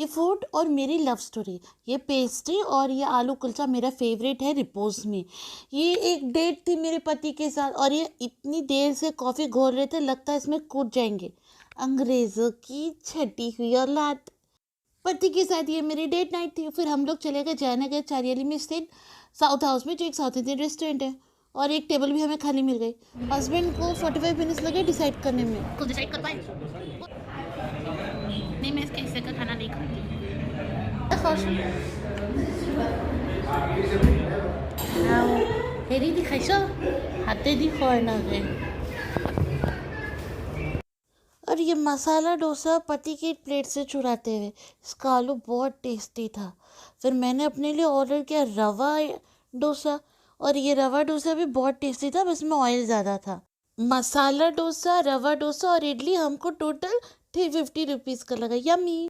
ये फूड और मेरी लव स्टोरी, ये पेस्ट्री और ये आलू कुलचा मेरा फेवरेट है रिपोज में। ये एक डेट थी मेरे पति के साथ और ये इतनी देर से कॉफ़ी घोल रहे थे, लगता है इसमें कूद जाएंगे। अंग्रेज़ों की छटी हुई औलाद। पति के साथ ये मेरी डेट नाइट थी। फिर हम लोग चले गए जयनगर चारियाली में स्थित साउथ हाउस में, जो एक साउथ इंडियन रेस्टोरेंट है, और एक टेबल भी हमें खाली मिल गई। हस्बैंड को 45 मिनट्स लगे डिसाइड करने में। कुछ डिसाइड कर पाए? नहीं, मैं इसके हिस्से का खाना नहीं खाती। खुश हेरी दिखाइছো हाथे दी खोना गए। और ये मसाला डोसा पति की प्लेट से चुराते हुए। इसका आलू बहुत टेस्टी था। फिर मैंने अपने लिए ऑर्डर किया रवा डोसा, और ये रवा डोसा भी बहुत टेस्टी था, बस में ऑयल ज़्यादा था। मसाला डोसा, रवा डोसा और इडली हमको टोटल 350 रुपीज़ का लगा। यमी।